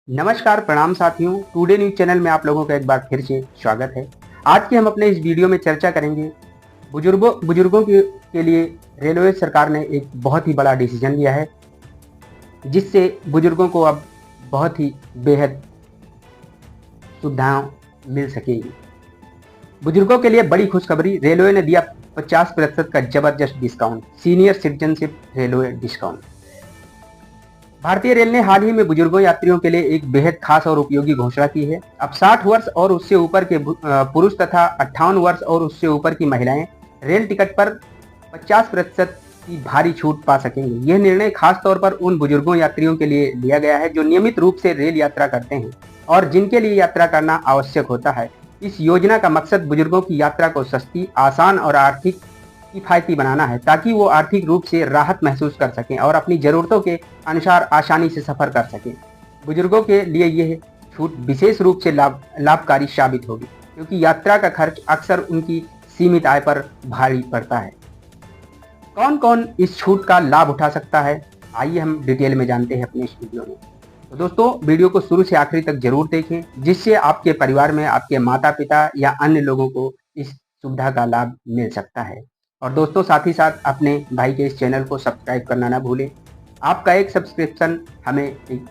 नमस्कार प्रणाम साथियों, टुडे न्यूज चैनल में आप लोगों का एक बार फिर से स्वागत है। आज के हम अपने इस वीडियो में चर्चा करेंगे बुजुर्गों के लिए रेलवे सरकार ने एक बहुत ही बड़ा डिसीजन लिया है, जिससे बुजुर्गों को अब बहुत ही बेहद सुविधाएं मिल सकेगी। बुजुर्गों के लिए बड़ी खुशखबरी, रेलवे ने दिया 50% का जबरदस्त discount, senior citizenship railway discount. भारतीय रेल ने हाल ही में बुजुर्गों यात्रियों के लिए एक बेहद खास और उपयोगी घोषणा की है। अब 60 वर्ष और उससे ऊपर के पुरुष तथा 58 वर्ष और उससे ऊपर की महिलाएं रेल टिकट पर 50% की भारी छूट पा सकेंगे। यह निर्णय खास तौर पर उन बुजुर्गों यात्रियों के लिए लिया गया है जो नियमित रूप से रेल यात्रा करते हैं और जिनके लिए यात्रा करना आवश्यक होता है। इस योजना का मकसद बुजुर्गों की यात्रा को सस्ती, आसान और आर्थिक किफायती बनाना है, ताकि वो आर्थिक रूप से राहत महसूस कर सकें और अपनी जरूरतों के अनुसार आसानी से सफर कर सकें। बुजुर्गों के लिए यह छूट विशेष रूप से लाभकारी साबित होगी, क्योंकि यात्रा का खर्च अक्सर उनकी सीमित आय पर भारी पड़ता है। कौन कौन इस छूट का लाभ उठा सकता है, आइए हम डिटेल में जानते हैं अपने इस वीडियो में। तो दोस्तों, वीडियो को शुरू से आखिरी तक जरूर देखें, जिससे आपके परिवार में आपके माता पिता या अन्य लोगों को इस सुविधा का लाभ मिल सकता है। और दोस्तों, साथ ही साथ अपने भाई के इस चैनल को सब्सक्राइब करना ना भूलें। आपका एक सब्सक्रिप्शन हमें एक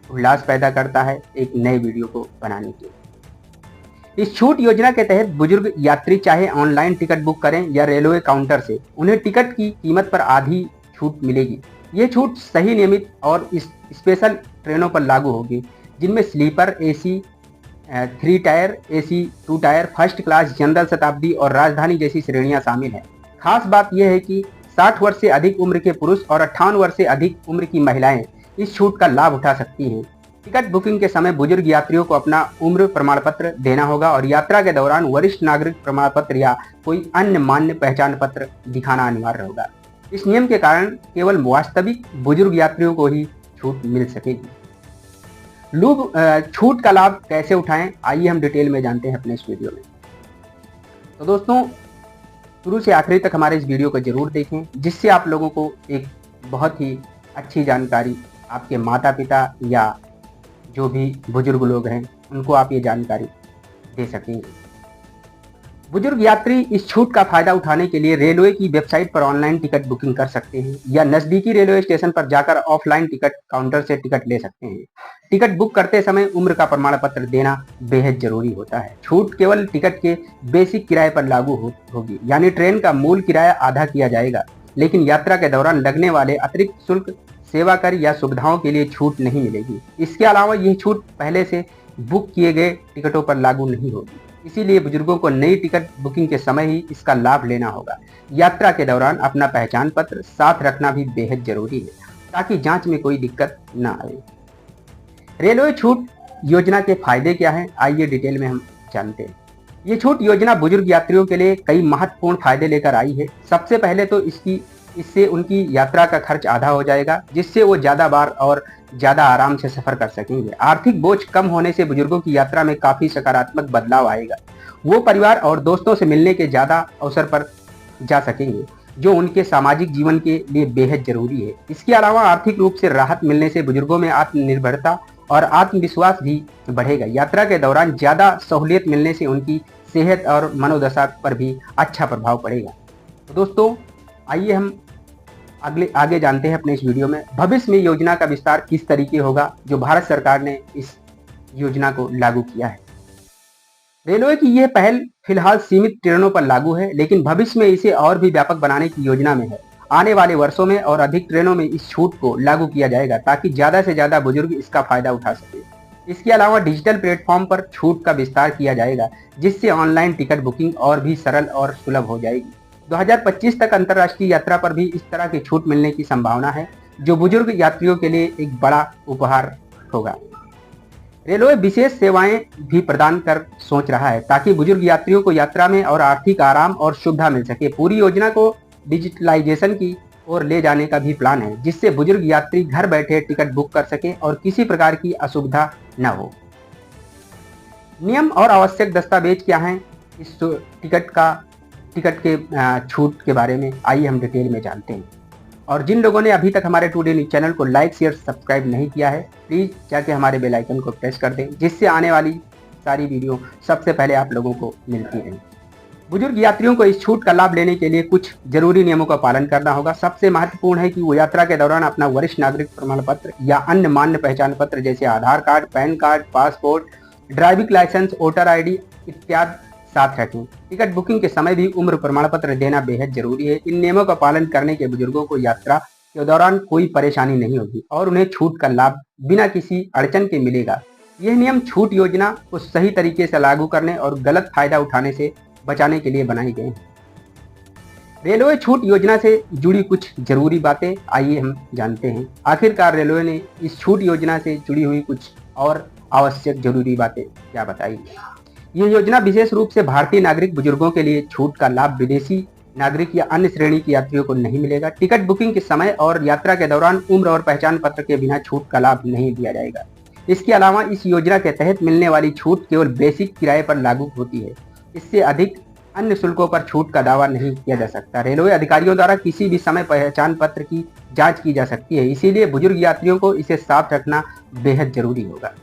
उल्लास पैदा करता है एक नए वीडियो को बनाने के लिए। इस छूट योजना के तहत बुजुर्ग यात्री चाहे ऑनलाइन टिकट बुक करें या रेलवे काउंटर से, उन्हें टिकट की कीमत पर आधी छूट मिलेगी। ये छूट सही, नियमित और स्पेशल ट्रेनों पर लागू होगी, जिनमें sleeper, AC 3 tier, AC 2 tier, first class, general, Shatabdi और राजधानी जैसी श्रेणियां शामिल हैं। खास बात यह है कि 60 वर्ष से अधिक उम्र के पुरुष और 58 वर्ष से अधिक उम्र की महिलाएं इस छूट का लाभ उठा सकती हैं। टिकट बुकिंग के समय बुजुर्ग यात्रियों को अपना उम्र प्रमाण पत्र देना होगा और यात्रा के दौरान वरिष्ठ नागरिक प्रमाण पत्र या कोई अन्य मान्य पहचान पत्र दिखाना अनिवार्य होगा। इस नियम के कारण केवल वास्तविक बुजुर्ग यात्रियों को ही छूट मिल सकेगी। छूट का लाभ कैसे उठाएं, आइए हम डिटेल में जानते हैं अपने इस वीडियो में। तो दोस्तों, शुरू से आखिरी तक हमारे इस वीडियो को जरूर देखें, जिससे आप लोगों को एक बहुत ही अच्छी जानकारी, आपके माता पिता या जो भी बुजुर्ग लोग हैं उनको आप ये जानकारी दे सकेंगे। बुजुर्ग यात्री इस छूट का फायदा उठाने के लिए रेलवे की वेबसाइट पर ऑनलाइन टिकट बुकिंग कर सकते हैं या नजदीकी रेलवे स्टेशन पर जाकर ऑफलाइन टिकट काउंटर से टिकट ले सकते हैं। टिकट बुक करते समय उम्र का प्रमाण पत्र देना बेहद जरूरी होता है। छूट केवल टिकट के बेसिक किराए पर लागू होगी, यानी ट्रेन का मूल किराया आधा किया जाएगा, लेकिन यात्रा के दौरान लगने वाले अतिरिक्त शुल्क, सेवा कर या सुविधाओं के लिए छूट नहीं मिलेगी। इसके अलावा यह छूट पहले से बुक किए गए टिकटों पर लागू नहीं होगी, इसीलिए बुजुर्गों को नई टिकट बुकिंग के समय ही इसका लाभ लेना होगा। यात्रा के दौरान अपना पहचान पत्र साथ रखना भी बेहद जरूरी है, ताकि जांच में कोई दिक्कत न आए। रेलवे छूट योजना के फायदे क्या हैं, आइए डिटेल में हम जानते हैं। ये छूट योजना बुजुर्ग यात्रियों के लिए कई महत्वपूर्ण फायदे लेकर आई है। सबसे पहले तो इससे उनकी यात्रा का खर्च आधा हो जाएगा, जिससे वो ज्यादा बार और ज्यादा आराम से सफर कर सकेंगे। आर्थिक बोझ कम होने से बुजुर्गों की यात्रा में काफी सकारात्मक बदलाव आएगा। वो परिवार और दोस्तों से मिलने के ज्यादा अवसर पर जा सकेंगे, जो उनके सामाजिक जीवन के लिए बेहद जरूरी है। इसके अलावा आर्थिक रूप से राहत मिलने से बुजुर्गों में आत्मनिर्भरता और आत्मविश्वास भी बढ़ेगा। यात्रा के दौरान ज्यादा सहूलियत मिलने से उनकी सेहत और मनोदशा पर भी अच्छा प्रभाव पड़ेगा। तो दोस्तों, आइए हम आगे जानते हैं अपने इस वीडियो में। भविष्य में योजना का विस्तार किस तरीके होगा, जो भारत सरकार ने इस योजना को लागू किया है। रेलवे की यह पहल फिलहाल सीमित ट्रेनों पर लागू है, लेकिन भविष्य में इसे और भी व्यापक बनाने की योजना में है। आने वाले वर्षों में और अधिक ट्रेनों में इस छूट को लागू किया जाएगा, ताकि ज्यादा से ज्यादा बुजुर्ग इसका फायदा उठा सके। इसके अलावा डिजिटल प्लेटफॉर्म पर छूट का विस्तार किया जाएगा, जिससे ऑनलाइन टिकट बुकिंग और भी सरल और सुलभ हो जाएगी। 2025 तक अंतर्राष्ट्रीय यात्रा पर भी इस तरह की छूट मिलने की संभावना है, जो बुजुर्ग यात्रियों के लिए एक बड़ा उपहार होगा। रेलवे विशेष सेवाएं भी प्रदान कर सोच रहा है, ताकि बुजुर्ग यात्रियों को यात्रा में और आर्थिक आराम और सुविधा मिल सके। पूरी योजना को डिजिटलाइजेशन की ओर ले जाने का भी प्लान है, जिससे बुजुर्ग यात्री घर बैठे टिकट बुक कर सके और किसी प्रकार की असुविधा न हो। नियम और आवश्यक दस्तावेज क्या हैं इस टिकट के छूट के बारे में, आइए हम डिटेल में जानते हैं। और जिन लोगों ने अभी तक हमारे टुडे न्यूज चैनल को लाइक शेयर सब्सक्राइब नहीं किया है, प्लीज जाके हमारे बेल आइकन को प्रेस कर दें, जिससे आने वाली सारी वीडियो सबसे पहले आप लोगों को मिलती रहे। बुजुर्ग यात्रियों को इस छूट का लाभ लेने के लिए कुछ जरूरी नियमों का पालन करना होगा। सबसे महत्वपूर्ण है कि वो यात्रा के दौरान अपना वरिष्ठ नागरिक प्रमाण पत्र या अन्य मान्य पहचान पत्र जैसे Aadhaar card, PAN card, passport, driving licence, voter ID इत्यादि साथ रखें। टिकट बुकिंग के समय भी उम्र प्रमाण पत्र देना बेहद जरूरी है। इन नियमों का पालन करने के बुजुर्गों को यात्रा के दौरान कोई परेशानी नहीं होगी और उन्हें छूट का लाभ बिना किसी अड़चन के मिलेगा। यह नियम छूट योजना को सही तरीके से लागू करने और गलत फायदा उठाने से बचाने के लिए बनाए गए हैं। रेलवे छूट योजना से जुड़ी कुछ जरूरी बातें आइए हम जानते हैं। आखिरकार रेलवे ने इस छूट योजना से जुड़ी हुई कुछ और आवश्यक जरूरी बातें क्या बताई। यह योजना विशेष रूप से भारतीय नागरिक बुजुर्गों के लिए छूट का लाभ विदेशी नागरिक या अन्य श्रेणी के यात्रियों को नहीं मिलेगा। टिकट बुकिंग के समय और यात्रा के दौरान उम्र और पहचान पत्र के बिना छूट का लाभ नहीं दिया जाएगा। इसके अलावा इस योजना के तहत मिलने वाली छूट केवल बेसिक किराए पर लागू होती है। इससे अधिक अन्य शुल्कों पर छूट का दावा नहीं किया जा सकता। रेलवे अधिकारियों द्वारा किसी भी समय पहचान पत्र की जांच की जा सकती है, इसीलिए बुजुर्ग यात्रियों को इसे साफ रखना बेहद जरूरी होगा।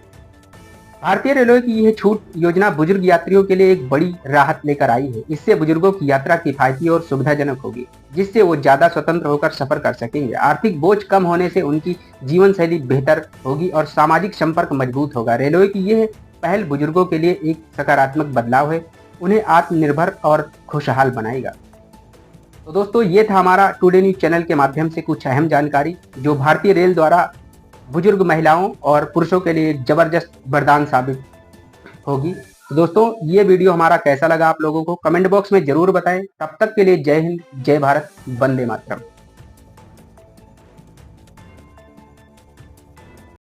भारतीय रेलवे की यह छूट योजना बुजुर्ग यात्रियों के लिए एक बड़ी राहत लेकर आई है। इससे बुजुर्गों की यात्रा किफायती और सुविधाजनक होगी, जिससे वो ज्यादा स्वतंत्र होकर सफर कर सकेंगे। आर्थिक बोझ कम होने से उनकी जीवन शैली बेहतर होगी और सामाजिक संपर्क मजबूत होगा। रेलवे की यह पहल बुजुर्गों के लिए एक सकारात्मक बदलाव है, उन्हें आत्मनिर्भर और खुशहाल बनाएगा। तो दोस्तों, ये था हमारा टुडे न्यूज चैनल के माध्यम से कुछ अहम जानकारी जो भारतीय रेल द्वारा बुजुर्ग महिलाओं और पुरुषों के लिए एक जबरदस्त वरदान साबित होगी। तो दोस्तों, ये वीडियो हमारा कैसा लगा आप लोगों को कमेंट बॉक्स में जरूर बताएं। तब तक के लिए जय हिंद, जय भारत, वंदे मातरम।